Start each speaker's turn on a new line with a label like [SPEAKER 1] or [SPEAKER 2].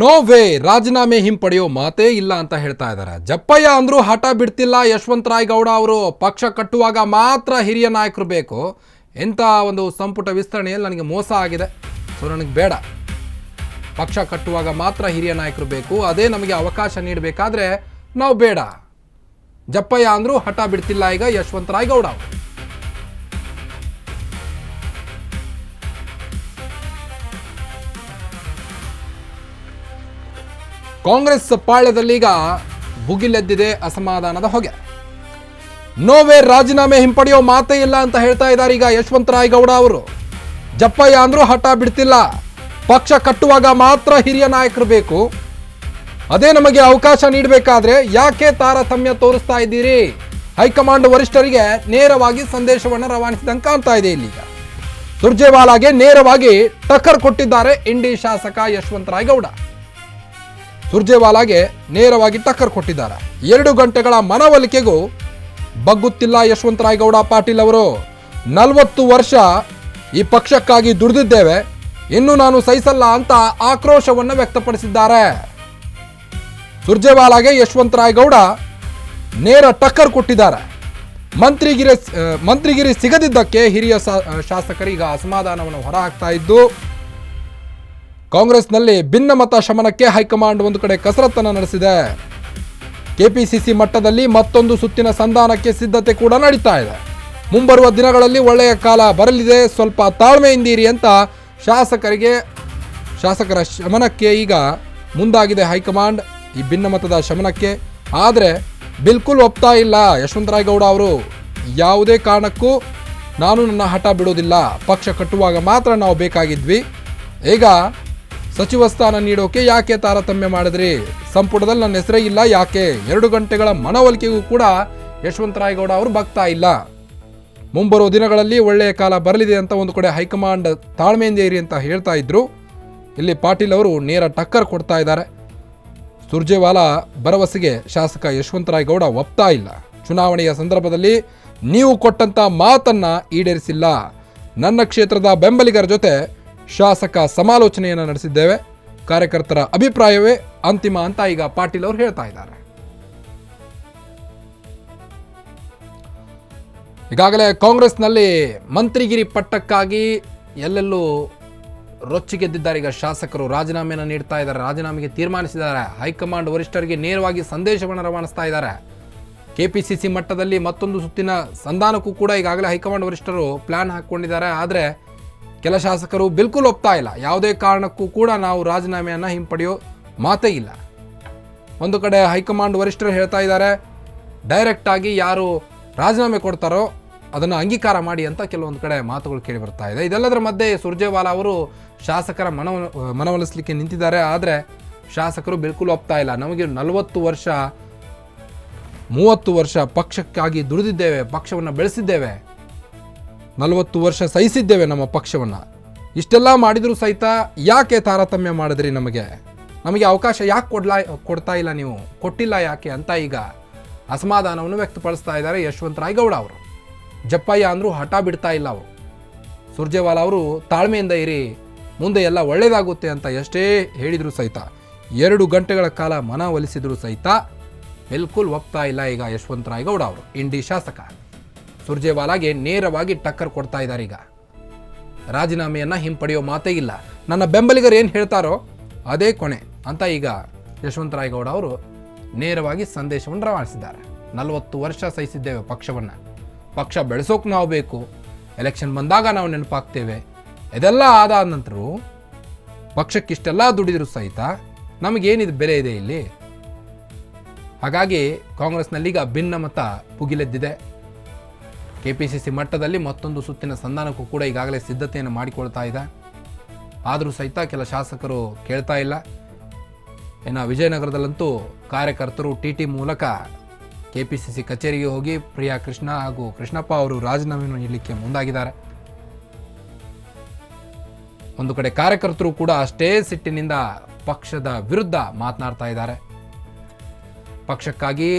[SPEAKER 1] No way, ರಾಜೀನಾಮೆ ಹಿಂಪಡೆಯೋ ಮಾತೇ ಇಲ್ಲ ಅಂತ ಹೇಳ್ತಾ ಇದ್ದಾರೆ. ಜಪ್ಪಯ್ಯ ಅಂದ್ರೂ ಹಠ ಬಿಡ್ತಿಲ್ಲ ಯಶವಂತರಾಯ ಗೌಡ ಅವರು. ಪಕ್ಷ ಕಟ್ಟುವಾಗ ಮಾತ್ರ ಹಿರಿಯ ನಾಯಕರು ಬೇಕು. ಎಂಥ ಒಂದು ಸಂಪುಟ ವಿಸ್ತರಣೆಯಲ್ಲಿ ನನಗೆ ಮೋಸ ಆಗಿದೆ, ಸೊ ನನಗೆ ಬೇಡ. ಪಕ್ಷ ಕಟ್ಟುವಾಗ ಮಾತ್ರ ಹಿರಿಯ ನಾಯಕರು ಬೇಕು, ಅದೇ ನಮಗೆ ಅವಕಾಶ ನೀಡಬೇಕಾದ್ರೆ ನಾವು ಬೇಡ. ಜಪ್ಪಯ್ಯ ಅಂದ್ರೂ ಹಠ ಬಿಡ್ತಿಲ್ಲ ಈಗ ಯಶವಂತರಾಯ ಗೌಡ ಅವರು. ಕಾಂಗ್ರೆಸ್ ಪಾಳ್ಯದಲ್ಲೀಗ ಭುಗಿಲೆದ್ದಿದೆ ಅಸಮಾಧಾನದ ಹೊಗೆ. ನೋವೇ, ರಾಜೀನಾಮೆ ಹಿಂಪಡೆಯೋ ಮಾತೇ ಇಲ್ಲ ಅಂತ ಹೇಳ್ತಾ ಇದ್ದಾರೆ ಈಗ ಯಶವಂತರಾಯ ಗೌಡ ಅವರು. ಜಪ್ಪಯ್ಯ ಅಂದ್ರೂ ಹಠ ಬಿಡ್ತಿಲ್ಲ, ಪಕ್ಷ ಕಟ್ಟುವಾಗ ಮಾತ್ರ ಹಿರಿಯ ನಾಯಕರು ಬೇಕು, ಅದೇ ನಮಗೆ ಅವಕಾಶ ನೀಡಬೇಕಾದ್ರೆ ಯಾಕೆ ತಾರತಮ್ಯ ತೋರಿಸ್ತಾ ಇದ್ದೀರಿ? ಹೈಕಮಾಂಡ್ ವರಿಷ್ಠರಿಗೆ ನೇರವಾಗಿ ಸಂದೇಶವನ್ನು ರವಾನಿಸಿದಂಗೆ ಕಾಣ್ತಾ ಇದೆ. ಇಲ್ಲಿಗ ಸುರ್ಜೇವಾಲಾಗೆ ನೇರವಾಗಿ ಟಕ್ಕರ್ ಕೊಟ್ಟಿದ್ದಾರೆ ಇಂಡಿ ಶಾಸಕ ಯಶವಂತರಾಯ ಗೌಡ. ಸುರ್ಜೇವಾಲಾಗೆ ನೇರವಾಗಿ ಟಕ್ಕರ್ ಕೊಟ್ಟಿದ್ದಾರೆ. 2 ಗಂಟೆಗಳ ಮನವೊಲಿಕೆಗೂ ಬಗ್ಗುತ್ತಿಲ್ಲ ಯಶವಂತರಾಯ ಗೌಡ ಪಾಟೀಲ್ ಅವರು. 40 ವರ್ಷ ಈ ಪಕ್ಷಕ್ಕಾಗಿ ದುಡಿದಿದ್ದೇವೆ, ಇನ್ನು ನಾನು ಸಹಿಸಲ್ಲ ಅಂತ ಆಕ್ರೋಶವನ್ನು ವ್ಯಕ್ತಪಡಿಸಿದ್ದಾರೆ. ಸುರ್ಜೇವಾಲಾಗೆ ಯಶವಂತರಾಯ ಗೌಡ ನೇರ ಟಕ್ಕರ್ ಕೊಟ್ಟಿದ್ದಾರೆ. ಮಂತ್ರಿಗಿರಿ ಸಿಗದಿದ್ದಕ್ಕೆ ಹಿರಿಯ ಶಾಸಕರೀಗ ಅಸಮಾಧಾನವನ್ನು ಹೊರಹಾಕ್ತಾ ಇದ್ದು, ಕಾಂಗ್ರೆಸ್ನಲ್ಲಿ ಭಿನ್ನಮತ ಶಮನಕ್ಕೆ ಹೈಕಮಾಂಡ್ ಒಂದು ಕಡೆ ಕಸರತ್ತನ್ನು ನಡೆಸಿದೆ. ಕೆಪಿಸಿಸಿ ಮಟ್ಟದಲ್ಲಿ ಮತ್ತೊಂದು ಸುತ್ತಿನ ಸಂಧಾನಕ್ಕೆ ಸಿದ್ಧತೆ ಕೂಡ ನಡೀತಾ ಇದೆ. ಮುಂಬರುವ ದಿನಗಳಲ್ಲಿ ಒಳ್ಳೆಯ ಕಾಲ ಬರಲಿದೆ, ಸ್ವಲ್ಪ ತಾಳ್ಮೆಯಿಂದಿರಿ ಅಂತ ಶಾಸಕರ ಶಮನಕ್ಕೆ ಈಗ ಮುಂದಾಗಿದೆ ಹೈಕಮಾಂಡ್, ಈ ಭಿನ್ನಮತದ ಶಮನಕ್ಕೆ. ಆದರೆ ಬಿಲ್ಕುಲ್ ಒಪ್ತಾ ಇಲ್ಲ ಯಶವಂತರಾಯ ಗೌಡ ಅವರು. ಯಾವುದೇ ಕಾರಣಕ್ಕೂ ನಾನು ನನ್ನ ಹಠ ಬಿಡೋದಿಲ್ಲ, ಪಕ್ಷ ಕಟ್ಟುವಾಗ ಮಾತ್ರ ನಾವು ಬೇಕಾಗಿದ್ವಿ, ಈಗ ಸಚಿವ ಸ್ಥಾನ ನೀಡೋಕೆ ಯಾಕೆ ತಾರತಮ್ಯ ಮಾಡಿದ್ರಿ? ಸಂಪುಟದಲ್ಲಿ ನನ್ನ ಹೆಸರೇ ಇಲ್ಲ ಯಾಕೆ? 2 ಗಂಟೆಗಳ ಮನವೊಲಿಕೆಗೂ ಕೂಡ ಯಶವಂತರಾಯ ಗೌಡ ಅವರು ಬಗ್ತಾ ಇಲ್ಲ. ಮುಂಬರುವ ದಿನಗಳಲ್ಲಿ ಒಳ್ಳೆಯ ಕಾಲ ಬರಲಿದೆ ಅಂತ ಒಂದು ಕಡೆ ಹೈಕಮಾಂಡ್ ತಾಳ್ಮೆಯಿಂದ ಇರಿ ಅಂತ ಹೇಳ್ತಾ ಇದ್ರು. ಇಲ್ಲಿ ಪಾಟೀಲ್ ಅವರು ನೇರ ಟಕ್ಕರ್ ಕೊಡ್ತಾ ಇದ್ದಾರೆ. ಸುರ್ಜೇವಾಲಾ ಭರವಸೆಗೆ ಶಾಸಕ ಯಶವಂತರಾಯ ಗೌಡ ಒಪ್ತಾ ಇಲ್ಲ. ಚುನಾವಣೆಯ ಸಂದರ್ಭದಲ್ಲಿ ನೀವು ಕೊಟ್ಟಂತ ಮಾತನ್ನ ಈಡೇರಿಸಿಲ್ಲ, ನನ್ನ ಕ್ಷೇತ್ರದ ಬೆಂಬಲಿಗರ ಜೊತೆ ಶಾಸಕ ಸಮಾಲೋಚನೆಯನ್ನು ನಡೆಸಿದ್ದೇವೆ, ಕಾರ್ಯಕರ್ತರ ಅಭಿಪ್ರಾಯವೇ ಅಂತಿಮ ಅಂತ ಈಗ ಪಾಟೀಲ್ ಅವರು ಹೇಳ್ತಾ ಇದ್ದಾರೆ. ಈಗಾಗಲೇ ಕಾಂಗ್ರೆಸ್ನಲ್ಲಿ ಮಂತ್ರಿಗಿರಿ ಪಟ್ಟಕ್ಕಾಗಿ ಎಲ್ಲೆಲ್ಲೂ ರೊಚ್ಚಿಗೆದ್ದಿದ್ದಾರೆ. ಈಗ ಶಾಸಕರು ರಾಜೀನಾಮೆಯನ್ನು ನೀಡ್ತಾ ಇದ್ದಾರೆ, ರಾಜೀನಾಮೆಗೆ ತೀರ್ಮಾನಿಸಿದ್ದಾರೆ. ಹೈಕಮಾಂಡ್ ವರಿಷ್ಠರಿಗೆ ನೇರವಾಗಿ ಸಂದೇಶವನ್ನು ರವಾನಿಸ್ತಾ ಇದ್ದಾರೆ. ಕೆಪಿಸಿಸಿ ಮಟ್ಟದಲ್ಲಿ ಮತ್ತೊಂದು ಸುತ್ತಿನ ಸಂಧಾನಕ್ಕೂ ಕೂಡ ಈಗಾಗಲೇ ಹೈಕಮಾಂಡ್ ವರಿಷ್ಠರು ಪ್ಲಾನ್ ಹಾಕ್ಕೊಂಡಿದ್ದಾರೆ. ಆದರೆ ಕೆಲ ಶಾಸಕರು ಬಿಲ್ಕುಲ್ ಒಪ್ತಾ ಇಲ್ಲ, ಯಾವುದೇ ಕಾರಣಕ್ಕೂ ಕೂಡ ನಾವು ರಾಜೀನಾಮೆಯನ್ನು ಹಿಂಪಡೆಯೋ ಮಾತೇ ಇಲ್ಲ. ಒಂದು ಕಡೆ ಹೈಕಮಾಂಡ್ ವರಿಷ್ಠರು ಹೇಳ್ತಾ ಇದ್ದಾರೆ, ಡೈರೆಕ್ಟ್ ಆಗಿ ಯಾರು ರಾಜೀನಾಮೆ ಕೊಡ್ತಾರೋ ಅದನ್ನು ಅಂಗೀಕಾರ ಮಾಡಿ ಅಂತ ಕೆಲವೊಂದು ಕಡೆ ಮಾತುಗಳು ಕೇಳಿ ಬರ್ತಾ ಇದೆ. ಇದೆಲ್ಲದರ ಮಧ್ಯೆ ಸುರ್ಜೇವಾಲಾ ಅವರು ಶಾಸಕರ ಮನವೊಲಿಸಲಿಕ್ಕೆ ನಿಂತಿದ್ದಾರೆ. ಆದರೆ ಶಾಸಕರು ಬಿಲ್ಕುಲ್ ಒಪ್ತಾ ಇಲ್ಲ. ನಮಗೆ 40 ವರ್ಷ 30 ವರ್ಷ ಪಕ್ಷಕ್ಕಾಗಿ ದುಡಿದಿದ್ದೇವೆ, ಪಕ್ಷವನ್ನು ಬೆಳೆಸಿದ್ದೇವೆ, 40 ವರ್ಷ ಸಹಿಸಿದ್ದೇವೆ ನಮ್ಮ ಪಕ್ಷವನ್ನು, ಇಷ್ಟೆಲ್ಲ ಮಾಡಿದರೂ ಸಹಿತ ಯಾಕೆ ತಾರತಮ್ಯ ಮಾಡಿದ್ರಿ? ನಮಗೆ ಅವಕಾಶ ಯಾಕೆ ಕೊಡ್ತಾ ಇಲ್ಲ, ನೀವು ಕೊಟ್ಟಿಲ್ಲ ಯಾಕೆ ಅಂತ ಈಗ ಅಸಮಾಧಾನವನ್ನು ವ್ಯಕ್ತಪಡಿಸ್ತಾ ಇದ್ದಾರೆ ಯಶವಂತರಾಯ ಗೌಡ ಅವರು. ಜಪ್ಪಯ್ಯ ಅಂದರೂ ಹಠ ಬಿಡ್ತಾ ಇಲ್ಲ ಅವರು. ಸುರ್ಜೇವಾಲಾ ಅವರು ತಾಳ್ಮೆಯಿಂದ ಇರಿ, ಮುಂದೆ ಎಲ್ಲ ಒಳ್ಳೆಯದಾಗುತ್ತೆ ಅಂತ ಎಷ್ಟೇ ಹೇಳಿದರೂ ಸಹಿತ 2 ಗಂಟೆಗಳ ಕಾಲ ಮನವೊಲಿಸಿದರೂ ಸಹಿತ ಬಿಲ್ಕುಲ್ ಒಪ್ತಾ ಇಲ್ಲ ಈಗ ಯಶವಂತರಾಯ ಗೌಡ ಅವರು. ಇಂಡಿ ಶಾಸಕ ಸುರ್ಜೇವಾಲಾಗೆ ನೇರವಾಗಿ ಟಕ್ಕರ್ ಕೊಡ್ತಾ ಇದ್ದಾರೆ. ಈಗ ರಾಜೀನಾಮೆಯನ್ನು ಹಿಂಪಡೆಯೋ ಮಾತೇ ಇಲ್ಲ, ನನ್ನ ಬೆಂಬಲಿಗರು ಏನು ಹೇಳ್ತಾರೋ ಅದೇ ಕೊನೆ ಅಂತ ಈಗ ಯಶವಂತರಾಯ ಗೌಡ ಅವರು ನೇರವಾಗಿ ಸಂದೇಶವನ್ನು ರವಾನಿಸಿದ್ದಾರೆ. 40 ವರ್ಷ ಸಹಿಸಿದ್ದೇವೆ ಪಕ್ಷವನ್ನು, ಪಕ್ಷ ಬೆಳೆಸೋಕೆ ನಾವು ಬೇಕು, ಎಲೆಕ್ಷನ್ ಬಂದಾಗ ನಾವು ನೆನಪಾಗ್ತೇವೆ, ಇದೆಲ್ಲ ಆದಾದ ನಂತರ ಪಕ್ಷಕ್ಕಿಷ್ಟೆಲ್ಲ ದುಡಿದ್ರು ಸಹಿತ ನಮಗೇನಿದು ಬೆಲೆ ಇದೆ ಇಲ್ಲಿ? ಹಾಗಾಗಿ ಕಾಂಗ್ರೆಸ್ನಲ್ಲೀಗ ಭಿನ್ನಮತ ಭುಗಿಲೆದ್ದಿದೆ. ಕೆಪಿಸಿಸಿ ಮಟ್ಟದಲ್ಲಿ ಮತ್ತೊಂದು ಸುತ್ತಿನ ಸಂಧಾನಕ್ಕೂ ಕೂಡ ಈಗಾಗಲೇ ಸಿದ್ಧತೆಯನ್ನು ಮಾಡಿಕೊಳ್ತಾ ಇದೆ. ಆದರೂ ಸಹಿತ ಕೆಲ ಶಾಸಕರು ಕೇಳ್ತಾ ಇಲ್ಲ. ಇನ್ನು ವಿಜಯನಗರದಲ್ಲಂತೂ ಕಾರ್ಯಕರ್ತರು ಟಿಟಿ ಮೂಲಕ ಕೆಪಿಸಿಸಿ ಕಚೇರಿಗೆ ಹೋಗಿ ಪ್ರಿಯಾ ಕೃಷ್ಣ ಹಾಗೂ ಕೃಷ್ಣಪ್ಪ ಅವರು ರಾಜೀನಾಮೆಯನ್ನು ನೀಡಲಿಕ್ಕೆ ಮುಂದಾಗಿದ್ದಾರೆ. ಒಂದು ಕಡೆ ಕಾರ್ಯಕರ್ತರು ಕೂಡ ಅಷ್ಟೇ ಸಿಟ್ಟಿನಿಂದ ಪಕ್ಷದ ವಿರುದ್ಧ ಮಾತನಾಡ್ತಾ ಇದ್ದಾರೆ. ಪಕ್ಷಕ್ಕಾಗಿ